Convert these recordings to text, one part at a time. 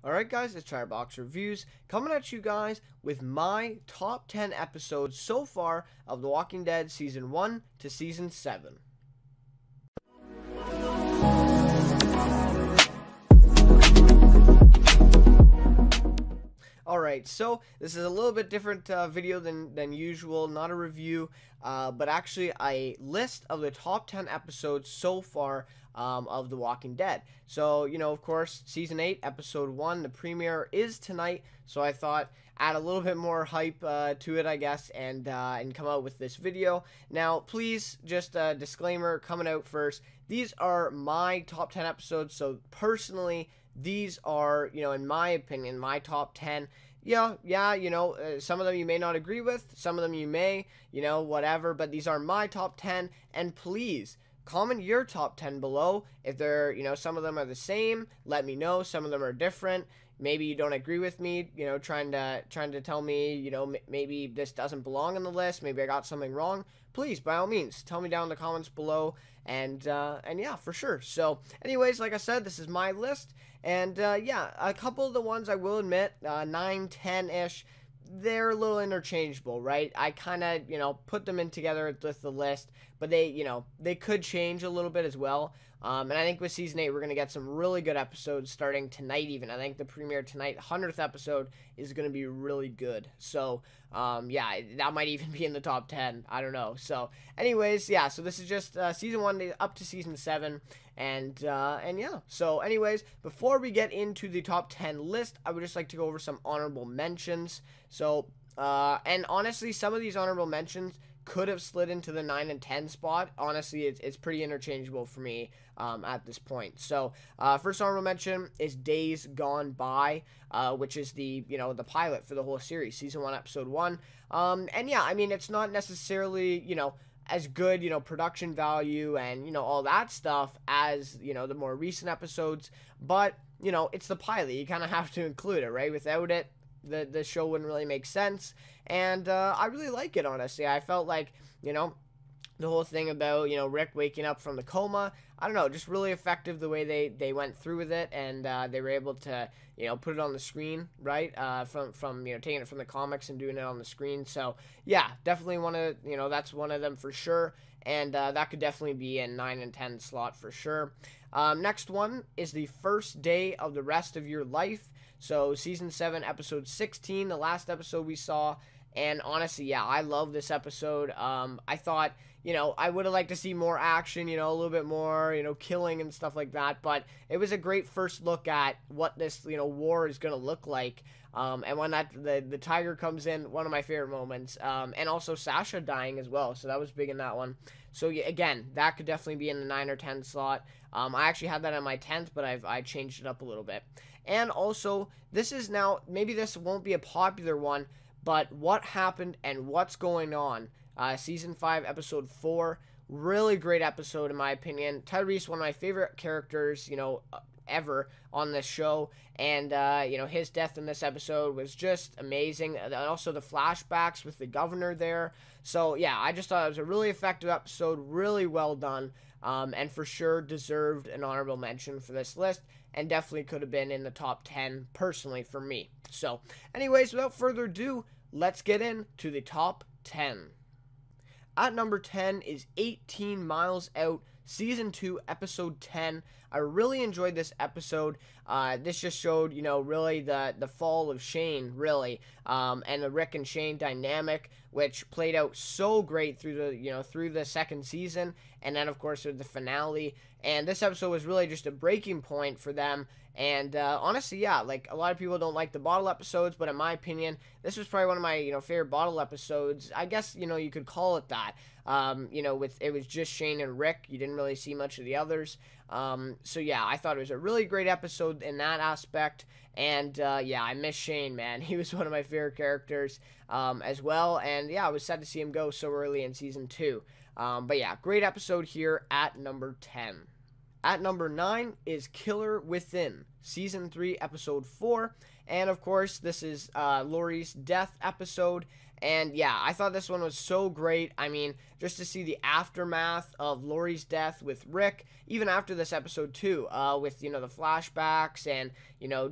Alright guys, it's Chatterbox Reviews, coming at you guys with my top 10 episodes so far of The Walking Dead Season 1 to Season 7. Alright, so this is a little bit different video than usual, not a review, but actually a list of the top 10 episodes so far of The Walking Dead. So, you know, of course, Season 8, Episode 1, the premiere is tonight, so I thought add a little bit more hype to it, I guess, and come out with this video. Now, please, just a disclaimer coming out first, these are my top 10 episodes, so personally, these are, you know, in my opinion, my top 10. Yeah, you know, some of them you may not agree with, some of them you may, you know, whatever, but these are my top 10, and please, comment your top 10 below. If they're, you know, some of them are the same, let me know. Some of them are different. Maybe you don't agree with me, you know, trying to tell me, you know, maybe this doesn't belong on the list, maybe I got something wrong. Please, by all means, tell me down in the comments below, and yeah, for sure. So, anyways, like I said, this is my list, and yeah, a couple of the ones I will admit, 9, 10-ish, they're a little interchangeable, right? I kind of, you know, put them in together with the list, but they, you know, they could change a little bit as well. And I think with Season 8, we're going to get some really good episodes starting tonight even. I think the premiere tonight, 100th episode, is going to be really good. So, yeah, that might even be in the top 10. I don't know. So, anyways, yeah, so this is just Season 1 up to Season 7. And yeah, so anyways, before we get into the top 10 list, I would just like to go over some honorable mentions. So, and honestly, some of these honorable mentions could have slid into the 9 and 10 spot. Honestly, it's pretty interchangeable for me at this point. So, first honorable mention is Days Gone By, which is the, you know, the pilot for the whole series, Season 1, Episode 1. And yeah, I mean, it's not necessarily, you know, as good, you know, production value and, you know, all that stuff as, you know, the more recent episodes, but, you know, it's the pilot. You kind of have to include it, right? Without it, the show wouldn't really make sense, and I really like it, honestly. I felt like, you know, the whole thing about, you know, Rick waking up from the coma, I don't know, just really effective the way they went through with it, and they were able to, you know, put it on the screen, right, from you know, taking it from the comics and doing it on the screen. So, yeah, definitely one of, you know, that's one of them for sure, and that could definitely be in 9 and 10 slot for sure. Next one is The First Day of the Rest of Your Life. So, Season 7, Episode 16, the last episode we saw, and honestly, yeah, I love this episode. I thought, you know, I would have liked to see more action, you know, a little bit more, you know, killing and stuff like that, but it was a great first look at what this, you know, war is going to look like, and when the tiger comes in, one of my favorite moments, and also Sasha dying as well, so that was big in that one. So, yeah, again, that could definitely be in the 9 or 10 slot. I actually had that on my 10th, but I changed it up a little bit. And also, this is now, maybe this won't be a popular one, but What Happened and What's Going On, Season 5, Episode 4, really great episode in my opinion. Tyrese, one of my favorite characters, you know, ever on this show, and you know, his death in this episode was just amazing, and also the flashbacks with the governor there. So yeah, I just thought it was a really effective episode, really well done, and for sure deserved an honorable mention for this list, and definitely could have been in the top 10 personally for me. So anyways, without further ado, let's get into the top 10. At number 10 is 18 Miles Out, Season 2, Episode 10. I really enjoyed this episode. This just showed, you know, really the fall of Shane, really, and the Rick and Shane dynamic, which played out so great through the, you know, through the second season, and then, of course, with the finale. And this episode was really just a breaking point for them. And honestly, yeah, like, a lot of people don't like the bottle episodes, but in my opinion, this was probably one of my, you know, favorite bottle episodes. I guess, you know, you could call it that. You know, it was just Shane and Rick. You didn't really see much of the others. So yeah, I thought it was a really great episode in that aspect. And yeah, I miss Shane, man. He was one of my favorite characters as well. And yeah, I was sad to see him go so early in Season 2. But yeah, great episode here at number 10. At number 9 is Killer Within, Season 3, Episode 4. And, of course, this is Laurie's death episode. And yeah, I thought this one was so great. I mean, just to see the aftermath of Lori's death with Rick, even after this episode too, with the flashbacks and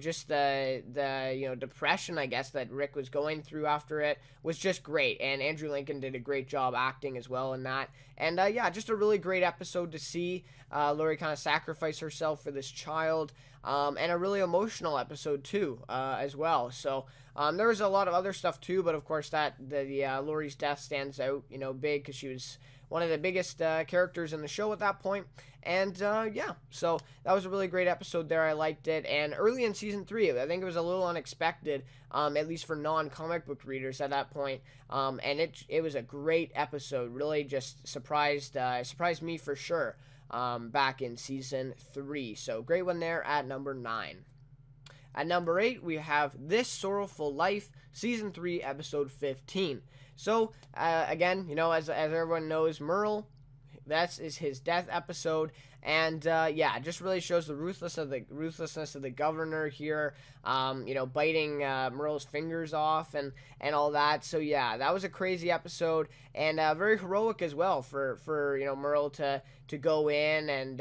just the depression, I guess, that Rick was going through after it was just great. And Andrew Lincoln did a great job acting as well in that. And yeah, just a really great episode to see Lori kind of sacrifice herself for this child. And a really emotional episode too, as well. So there was a lot of other stuff too, but of course the Lori's death stands out, big, because she was one of the biggest characters in the show at that point. And yeah, so that was a really great episode there. I liked it. And early in season 3, I think it was a little unexpected, at least for non-comic book readers at that point. And it was a great episode. Really just surprised me for sure. Back in season 3. So great one there at number 9. At number 8, we have This Sorrowful Life, season 3, episode 15. So again, as everyone knows, Merle, that is his death episode. And yeah, it just really shows the ruthlessness of the governor here, biting Merle's fingers off and all that. So yeah, that was a crazy episode, and very heroic as well for Merle to go in and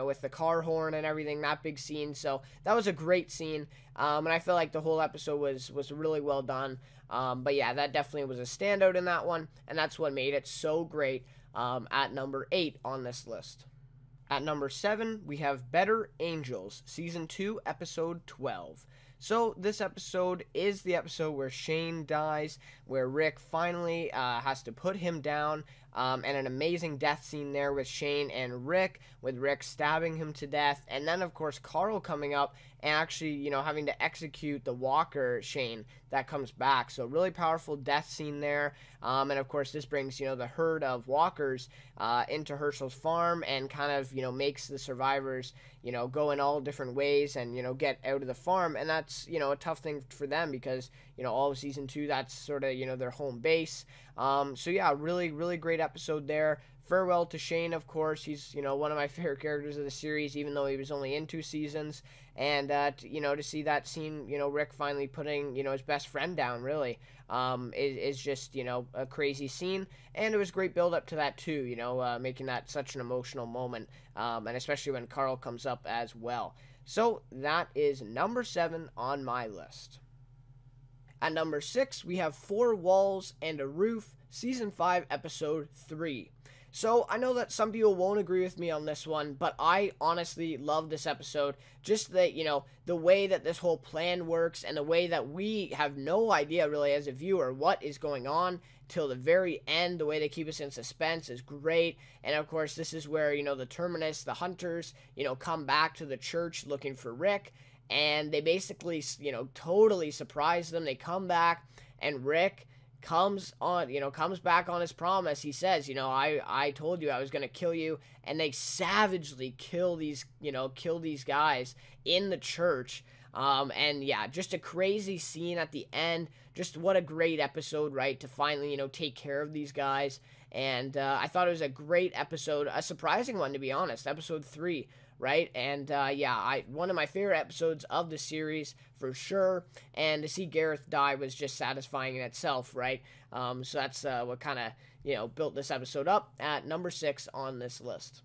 with the car horn and everything, that big scene. So that was a great scene, and I feel like the whole episode was really well done. But yeah, that definitely was a standout in that one, and that's what made it so great at number 8 on this list. At number 7, we have Better Angels, Season 2, Episode 12. So this episode is the episode where Shane dies, where Rick finally has to put him down, and an amazing death scene there with Shane and Rick, with Rick stabbing him to death, and then of course Carl coming up and actually having to execute the walker Shane that comes back. So really powerful death scene there, and of course this brings the herd of walkers into Herschel's farm, and kind of makes the survivors go in all different ways and get out of the farm. And that's a tough thing for them, because all of season 2, that's sort of their home base. So yeah, really great episode there. Farewell to Shane, of course. He's one of my favorite characters of the series, even though he was only in 2 seasons. And to see that scene, Rick finally putting his best friend down, really, is just a crazy scene. And it was great build up to that too, making that such an emotional moment, and especially when Carl comes up as well. So that is number 7 on my list. At number 6, we have 4 Walls and a Roof, Season 5, Episode 3. So I know that some people won't agree with me on this one, but I honestly love this episode. Just that, the way that this whole plan works, and the way that we have no idea really as a viewer what is going on till the very end. The way they keep us in suspense is great. And of course, this is where, the Terminus, the hunters, come back to the church looking for Rick. And they basically, totally surprise them. They come back, and Rick comes back on his promise. He says, I told you I was going to kill you. And they savagely kill these guys in the church. And yeah, just a crazy scene at the end. Just what a great episode, right? To finally, take care of these guys. And I thought it was a great episode, a surprising one, to be honest. Episode 3. Right? And yeah, one of my favorite episodes of the series for sure. And to see Gareth die was just satisfying in itself, right? So that's what kind of built this episode up at number 6 on this list.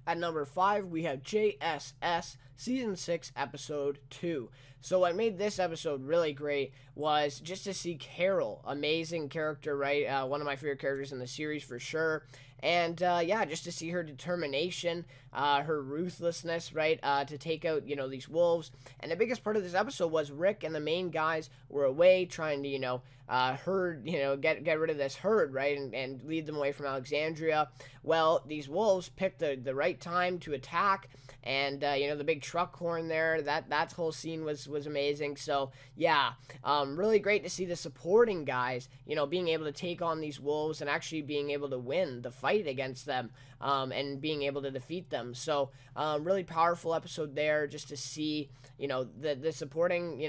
At number 5, we have JSS Season 6, Episode 2. So what made this episode really great was just to see Carol, amazing character, right? One of my favorite characters in the series for sure. And yeah, just to see her determination, her ruthlessness, right, to take out, these wolves. And the biggest part of this episode was Rick and the main guys were away trying to, herd, get rid of this herd, right, and lead them away from Alexandria. Well, these wolves picked the right time to attack. And, the big truck horn there, that whole scene was amazing. So, yeah, really great to see the supporting guys, being able to take on these wolves and actually being able to win the fight against them, and being able to defeat them. So, really powerful episode there, just to see, the supporting,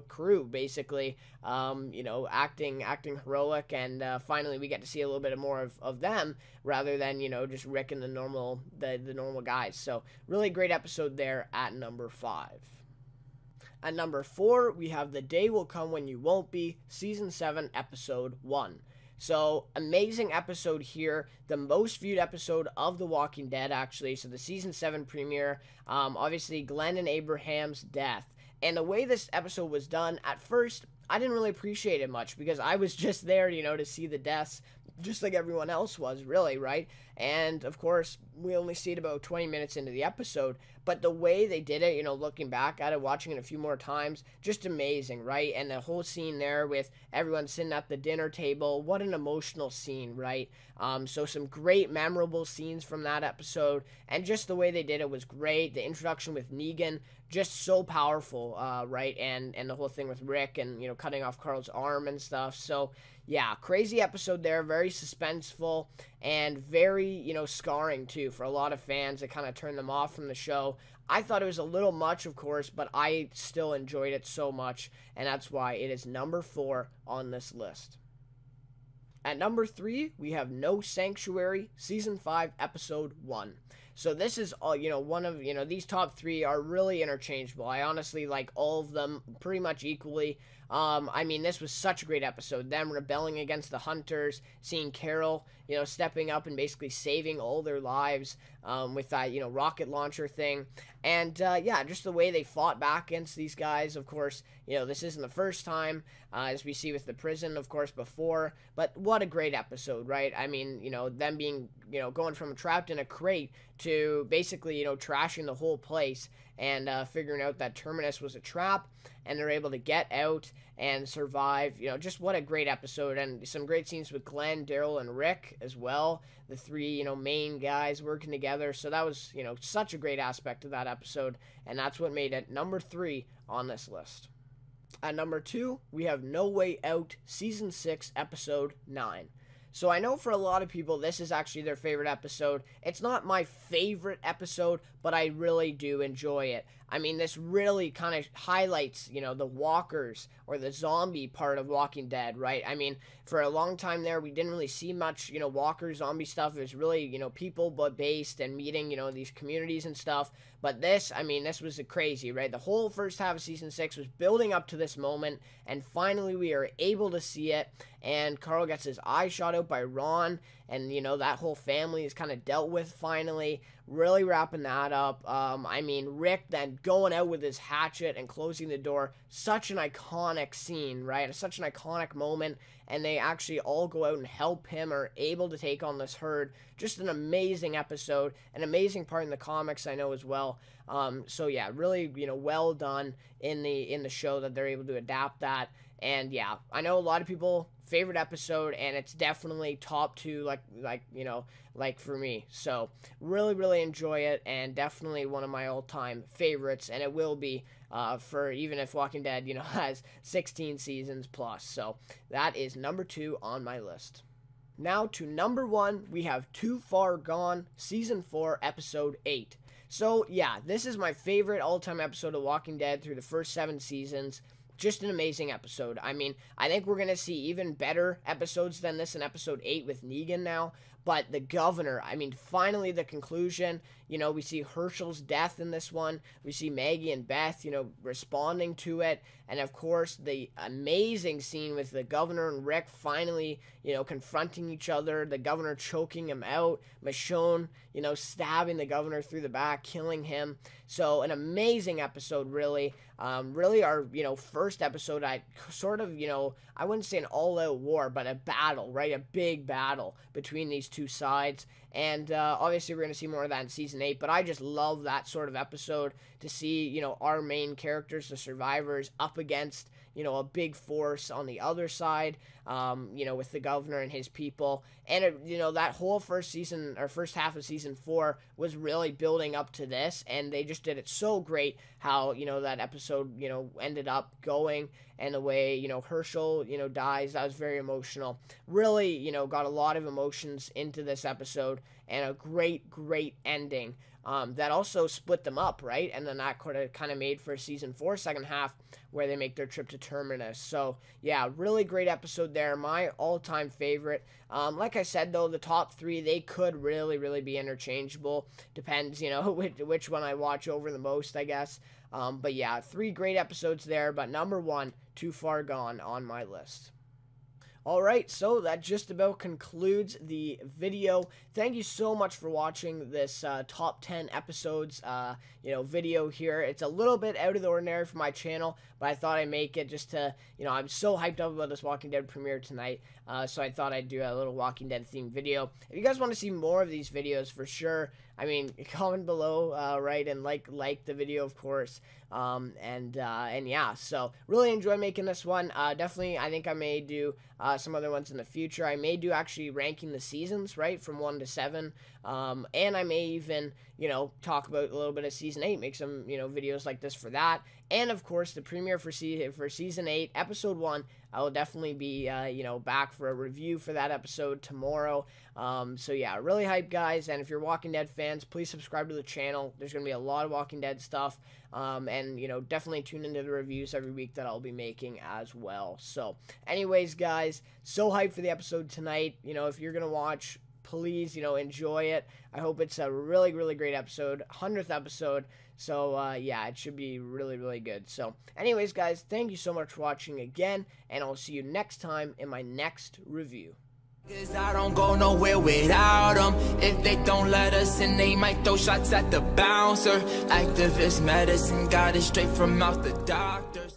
crew, basically, acting heroic. And finally we get to see a little bit more of them, rather than, just Rick and the normal guys. So really great episode there at number 5. At number 4, we have The Day Will Come When You Won't Be, Season 7, Episode 1. So, amazing episode here. The most viewed episode of The Walking Dead, actually. So, the Season 7 premiere. Obviously, Glenn and Abraham's death. And the way this episode was done, at first, I didn't really appreciate it much because I was just there, to see the deaths, just like everyone else was, really, right? And, of course, we only see it about 20 minutes into the episode, but the way they did it, looking back at it, watching it a few more times, just amazing, right? And the whole scene there with everyone sitting at the dinner table, what an emotional scene, right? So some great, memorable scenes from that episode, and just the way they did it was great. The introduction with Negan, just so powerful, right? And the whole thing with Rick and, cutting off Carl's arm and stuff. So, yeah, crazy episode there, very suspenseful, and very, scarring, too, for a lot of fans. It kind of turned them off from the show. I thought it was a little much, of course, but I still enjoyed it so much, and that's why it is number 4 on this list. At number 3, we have No Sanctuary, Season 5, Episode 1. So this is, one of, these top 3 are really interchangeable. I honestly like all of them pretty much equally. This was such a great episode. Them rebelling against the Hunters, seeing Carol, stepping up and basically saving all their lives with that, rocket launcher thing. And, just the way they fought back against these guys, of course, this isn't the first time, as we see with the prison, of course, before. But what a great episode, right? Them being, going from trapped in a crate to basically, trashing the whole place and figuring out that Terminus was a trap, and they're able to get out and survive. Just what a great episode, and some great scenes with Glenn, Daryl, and Rick as well. The 3, main guys working together. So that was, such a great aspect of that episode, and that's what made it number 3 on this list. At number 2, we have No Way Out, Season 6, Episode 9. So I know for a lot of people, this is actually their favorite episode. It's not my favorite episode, but I really do enjoy it. This really kind of highlights, the walkers or the zombie part of Walking Dead, right? For a long time there, we didn't really see much, walker zombie stuff. It was really, people but based and meeting, these communities and stuff. But this, this was crazy, right? The whole first half of Season 6 was building up to this moment, and finally we are able to see it, and Carl gets his eye shot out by Ron, and, that whole family is kind of dealt with finally, really wrapping that up. Rick then going out with his hatchet and closing the door, such an iconic scene, right? Such an iconic moment, and they actually all go out and help him, are able to take on this herd. Just an amazing episode, an amazing part in the comics, I know, as well. So yeah, really, well done in the show that they're able to adapt that. And yeah, I know a lot of people favorite episode, and it's definitely top 2, like for me. So really enjoy it, and definitely one of my all-time favorites, and it will be for even if Walking Dead has 16 seasons plus. So that is number 2 on my list. Now to number 1, we have Too Far Gone, Season 4, Episode 8. So yeah, this is my favorite all-time episode of Walking Dead through the first 7 seasons. Just an amazing episode. I think we're going to see even better episodes than this in Episode 8 with Negan now. But the governor, finally the conclusion. We see Herschel's death in this one. We see Maggie and Beth, responding to it. And, of course, the amazing scene with the governor and Rick finally, confronting each other. The governor choking him out. Michonne, stabbing the governor through the back, killing him. So, an amazing episode, really. Really our, first episode, I wouldn't say an all-out war, but a battle, right? A big battle between these two sides. And obviously we're going to see more of that in Season 8, but I just love that sort of episode to see, our main characters, the survivors, up against, a big force on the other side, with the governor and his people. And, that whole first half of Season 4 was really building up to this, and they just did it so great how, that episode, ended up going, and the way, Herschel, dies. That was very emotional. Really, got a lot of emotions into this episode, and a great ending. That also split them up, right? And then that kind of made for Season 4 second half, where they make their trip to Terminus. So, yeah, really great episode there. My all-time favorite. Like I said, though, the top 3, they could really be interchangeable. Depends, which one I watch over the most, I guess. But yeah, 3 great episodes there, but number 1, Too Far Gone on my list. Alright, so that just about concludes the video. Thank you so much for watching this top 10 episodes video here. It's a little bit out of the ordinary for my channel, but I thought I'd make it just to, I'm so hyped up about this Walking Dead premiere tonight, so I thought I'd do a little Walking Dead themed video. If you guys want to see more of these videos, for sure, I mean, comment below, right, and like the video, of course, and yeah, so really enjoy making this one. Definitely, I think I may do some other ones in the future. I may do actually ranking the seasons, right, from 1 to 7, and I may even, talk about a little bit of Season 8, make some, videos like this for that, and of course, the premiere for Season 8, Episode 1, I will definitely be, back for a review for that episode tomorrow. So yeah, really hyped, guys, and if you're Walking Dead fans, please subscribe to the channel. There's going to be a lot of Walking Dead stuff, and, definitely tune into the reviews every week that I'll be making as well. So, anyways, guys, so hyped for the episode tonight. If you're going to watch, please, enjoy it. I hope it's a really, really great episode, 100th episode. So, yeah, it should be really, really good. So, anyways, guys, thank you so much for watching again, and I'll see you next time in my next review. 'Cause I don't go nowhere without them. If they don't let us in, they might throw shots at the bouncer. Activist medicine, got it straight from out the doctors.